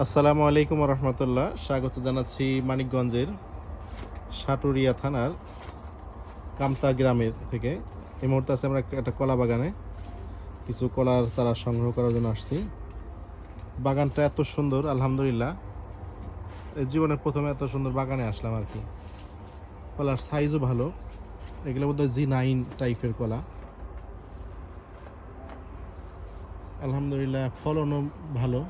আসসালামু আলাইকুম রহমতুল্লাহ। স্বাগত জানাচ্ছি মানিকগঞ্জের সাটুরিয়া থানার কামতা গ্রামের থেকে। এই মুহূর্তে আছে আমরা একটা কলা বাগানে, কিছু কলার চারা সংগ্রহ করার জন্য আসছি। বাগানটা এত সুন্দর, আলহামদুলিল্লাহ, জীবনের প্রথমে এত সুন্দর বাগানে আসলাম আর কি। কলার সাইজও ভালো, এগুলো বোধহয় G9 টাইপের কলা। আলহামদুলিল্লাহ ফলনও ভালো,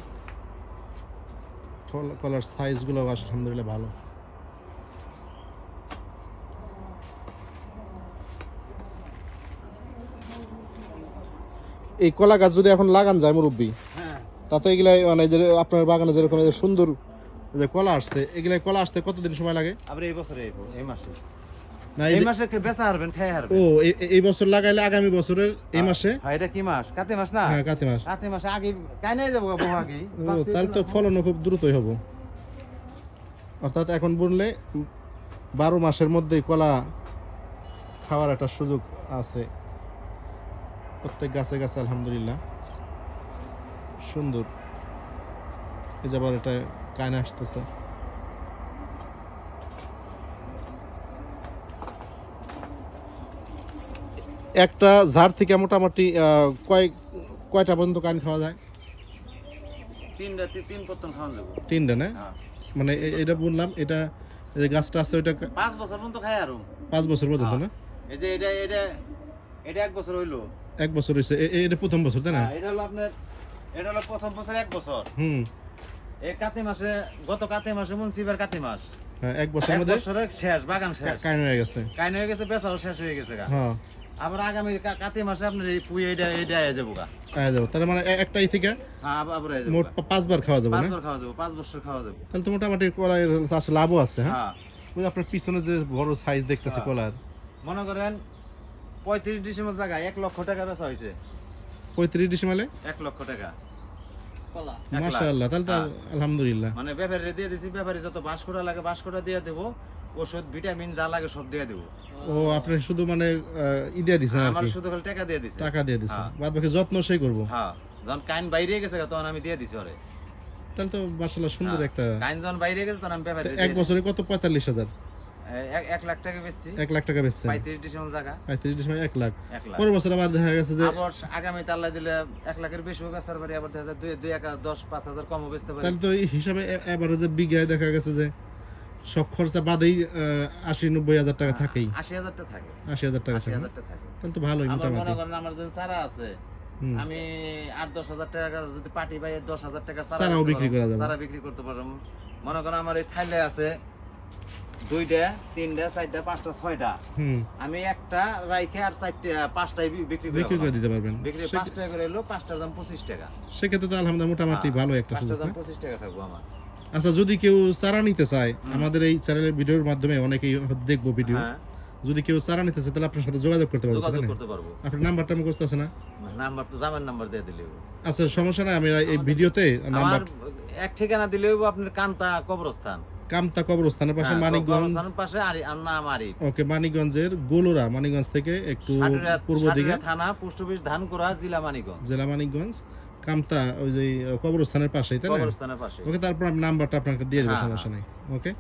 কলার সাইজগুলো আলহামদুলিল্লাহ ভালো। এই কলা গাছ যদি এখন লাগান যায় মুরব্বী, তাতে এগুলাই মানে যে আপনার বাগানে যেরকম যে সুন্দর যে কলা আসছে, এগুলাই কলা আসতে কতদিন সময় লাগে? আবার এই বছরে এই মাসে না এই মাসে বেচা হারবেন খাই হারবেন। ও এই বছর লাগাইলে আগামী বছরের এই মাসে? হ্যাঁ, এটা কি মাস? কাতি মাস না? হ্যাঁ, কাতি মাস। কাতি মাসে আগে কাইনে যাব বহু আগে। ও তাহলে তো ফলনও খুব দ্রুতই হবে। অর্থাৎ এখন বুনলে 12 মাসের মধ্যেই কলা খাওয়ার একটা সুযোগ আছে প্রত্যেক গাছে গাছে। আলহামদুলিল্লাহ সুন্দর। এই যাবার এটা কাইনে আসতেছে। একটা ঝাড় থেকে মোটামুটি কয়টা পর্যন্ত কাইন খাওয়া যায়? তিন পত্তন খাওয়া যাব। 3টা না? হ্যাঁ। মানে এটা বুনলাম, এটা এই যে গাছটা আছে ওইটা 5 বছর পর্যন্ত খাই হারুম। 5 বছর পর্যন্ত না? এই যে এটা 1 বছর হইলো। 1 বছর হয়েছে, এটা প্রথম বছর তাই না? এটা হলো আপনার, এটা হলো প্রথম বছর 1 বছর। এই কাতি মাসে, গত কাতি মাসে মুন্সিবার কাতি মাস। হ্যাঁ, 1 বছরের মধ্যে বছরের শেষ, বাগান শেষ, কাইন হয়ে গেছে। কাইন হয়ে গেছে, বেচাও শেষ হয়ে গেছে গা। হ্যাঁ, আবার আগামী কাতি মাসে আপনার এই পুই এটা আয়া যাবো গা। আয়া যাবো। তার মানে একটাই থেকে হ্যাঁ, আবার আয়া যাবো। মোট 5 বার খাওয়া যাবে 5 না? বার খাওয়া যাবো, 5 বছর খাওয়া যাবো। তাহলে তো মোটামুটি কলার চাষ লাভও আছে। হ্যাঁ, হ্যাঁ, ওই আপনার পিছনে যে বড় সাইজ দেখতেছি কলার, মনে করেন 35 ডিসেম্বর জায়গায় 1 লক্ষ টাকা বেচা হয়েছে। 35 ডিসেম্বরে 1 লক্ষ টাকা কলা। মাশাআল্লাহ। তাহলে তো আলহামদুলিল্লাহ। মানে ব্যাপারে দিয়ে দিছি, ব্যাপারে যত বাঁশ করা লাগে বাঁশ করা দিয়ে দেবো, ওষুধ ভিটামিন যা লাগে সব দিয়ে দেবো। ও আপনি শুধু মানে দিয়ে দিছেন আর আমার কি? শুধু খালি টাকা দিয়ে দিছে। টাকা দিয়ে দিছেন, হ্যাঁ। বাদ বাকি যত্ন সেই করবো। হ্যাঁ, যখন কাইন বাইরে গেছে তখন আমি দিয়ে দিছি ওরে। তাহলে তো মাশাআল্লাহ সুন্দর একটা। কাইন যখন বাইরে গেছে তখন আমি ব্যাপারে 1 বছরে কত? 45,000? 1 লাখ টাকা বেচছি। 1 লাখ টাকা বেচছেন? 35 ডিসেম্বর জায়গা 35 ডিসেম্বর 1 লাখ। 1 লাখ। পরের বছর আবার দেখা গেছে যে আবার আগামী তাল্লা দিলে 1 লাখের বেশি বেচার পারি, আবার দেখা যায় 2-10-5,000 কমও বেচতে পারি। তাহলে তো এই হিসাবে এভারেজে বিঘায় দেখা গেছে যে সব খরচা বাদেই 80-90 হাজার টাকা থাকেই। 80,000 টা থাকে। 80,000 টাকা থাকে। 80,000 টা থাকে। তাহলে তো ভালোই আমার মোটামুটি। মনে করেন আমার যে চারা আছে, আমি 8-10 হাজার টাকা যদি পাটি পাই, 10,000 টাকার চারাও বিক্রি করা যাবে। চারা বিক্রি করতে পারবো। মনে করেন আমার এই থাইলে আছে 2টা 3টা 4টা 5টা 6টা, আমি একটা রাইখে আর 5টাই বিক্রি করে দিতে পারবেন। বিক্রি 5 টাকা করে এলো, 5টার দাম 25 টাকা। সেক্ষেত্রে তো আলহামদুলিল্লাহ মোটামুটি ভালো একটা 5টার সুযোগ। দাম 25 টাকা থাকবো আমার। আচ্ছা, যদি কেউ চারা নিতে চায়, আমাদের এই চ্যানেলের ভিডিওর মাধ্যমে অনেকেই দেখবো ভিডিও, হ্যাঁ, যদি কেউ চারা নিতে চায় তাহলে আপনার সাথে যোগাযোগ করতে পারবো, তাই যোগাযোগ না? করতে পারবো। আপনার নাম্বারটা মুখস্থ আছে না? নাম্বার তো জামের নাম্বার দিয়ে দিলে হইবো। আচ্ছা, সমস্যা নাই, আমি এই ভিডিওতে নাম্বার। আমার এক ঠিকানা দিলে হইবো আপনার কান্তা কবরস্থান, কামতা কবরস্থানের পাশে, মানিকগঞ্জ। কবরস্থানের পাশে। আর নাম আরিফ। ওকে, মানিকগঞ্জের গোলরা, মানিকগঞ্জ থেকে একটু পূর্ব দিকে, সাটুরিয়া থানা, পোস্ট অফিস ধানকুড়া, জেলা মানিকগঞ্জ। জেলা মানিকগঞ্জ, কামতা, ওই যে কবরস্থানের পাশেই, তাই না? কবরস্থানের পাশে। ওকে, তারপর আমি নাম্বারটা আপনাকে দিয়ে দেবো, হ্যাঁ, সমস্যা নেই। ওকে,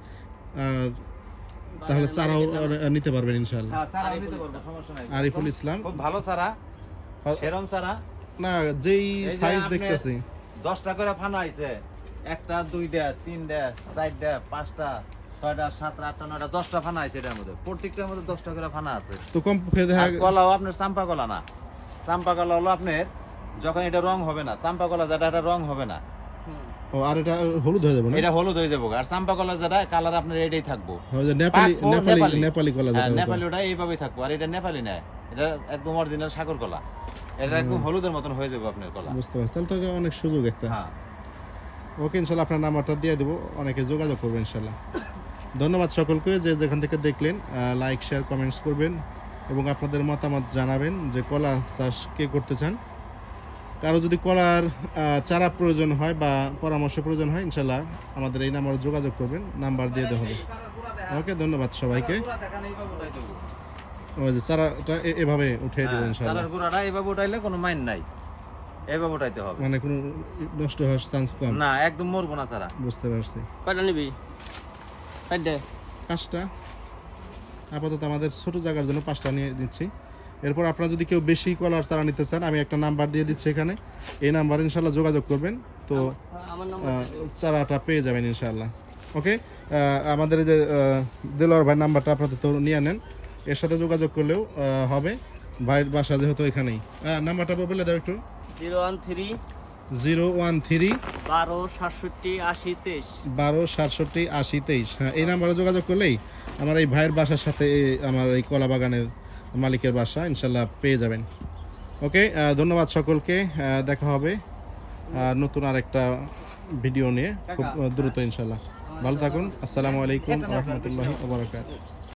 আর তাহলে চারাও নিতে পারবেন ইনশাআল্লাহ। হ্যাঁ, চারা নিতে পারবো, সমস্যা নাই। আরিফুল ইসলাম। খুব ভালো চারা, সেরম চারা। না, যেই এই যে সাইজ আপনি দেখতেছি 10টা করে ফানা হইছে, 1টা 2টা 3টা 4টা 5টা 6টা 7টা 8টা 9টা 10টা ফানা আছে এটার মধ্যে। প্রত্যেকটার মধ্যে 10টা করে ফানা আছে। তো কম পক্ষে দেখা। আর কলাও আপনার চাম্পা কলা না। চাম্পা কলা হলো আপনার যখন এটা রং হবে না, চাম্পা কলা যেটা এটা রং হবে না। ও, আর এটা হলুদ হয়ে যাবে না? এটা হলুদ হয়ে যাবে। আর চাম্পা কলা যেটা কালার আপনার এটাই থাকবো। ওই যে নেপালি পাকবো, নেপালি নেপালি কলা হ্যাঁ, যেটা। নেপালি ওটা এইভাবেই থাকবো। আর এটা নেপালি না, এটা একদম অরিজিনাল সাগর কলা। এটা একদম হলুদের মতন হয়ে যাবে আপনার কলা। বুঝতে পারছি, তাহলে তো এটা অনেক সুযোগ একটা। হ্যাঁ, ওকে, ইনশাআল্লাহ আপনার নাম্বারটা দিয়ে দেবো, অনেকে যোগাযোগ করবেন ইনশাআল্লাহ। ধন্যবাদ সকলকে, যে যেখান থেকে দেখলেন। লাইক, শেয়ার, কমেন্টস করবেন এবং আপনাদের মতামত জানাবেন যে কলা চাষ কে করতে চান। কারো যদি কলার চারা প্রয়োজন হয় বা পরামর্শ প্রয়োজন হয়, ইনশাআল্লাহ আমাদের এই নাম্বারে যোগাযোগ করবেন, নাম্বার দিয়ে দেওয়া হবে। ওকে, ধন্যবাদ সবাইকে। ওই যে চারাটা এভাবে উঠিয়ে দেবো ইনশাআল্লাহ। চারার গুঁড়াটা এইভাবে উঠাইলে কোনো মাইন নাই। এভাবে উঠাইতে হবে, মানে কোনো নষ্ট হওয়ার চান্স কম। না একদম মরবো না ছাড়া। বুঝতে পারছি। কয়টা নিবি? 4টা। 5টা আপাতত আমাদের ছোট জায়গার জন্য 5টা নিয়ে নিচ্ছি। এরপর আপনারা যদি কেউ বেশি কলার চারা নিতে চান, আমি একটা নাম্বার দিয়ে দিচ্ছি এখানে, এই নাম্বারে ইনশাল্লাহ যোগাযোগ করবেন, তো আমার নাম্বার চারাটা পেয়ে যাবেন ইনশাল্লাহ। ওকে, আমাদের এই যে দেলোয়ার ভাই নাম্বারটা আপাতত নিয়ে নেন, এর সাথে যোগাযোগ করলেও হবে। ভাইয়ের বাসা যেহেতু এখানেই। নাম্বারটা বলে দাও একটু। 013 013 12 67 80 23। 12 67 80 23। হ্যাঁ, এই নাম্বারে যোগাযোগ করলেই আমার এই ভাইয়ের বাসার সাথে আমার এই কলা বাগানের মালিকের বাসা ইনশাল্লাহ পেয়ে যাবেন। ওকে, ধন্যবাদ সকলকে। দেখা হবে নতুন আরেকটা ভিডিও নিয়ে খুব দ্রুত ইনশাল্লাহ। ভালো থাকুন। আসসালামু আলাইকুম ওয়া রাহমাতুল্লাহি ওয়া বারাকাতুহু।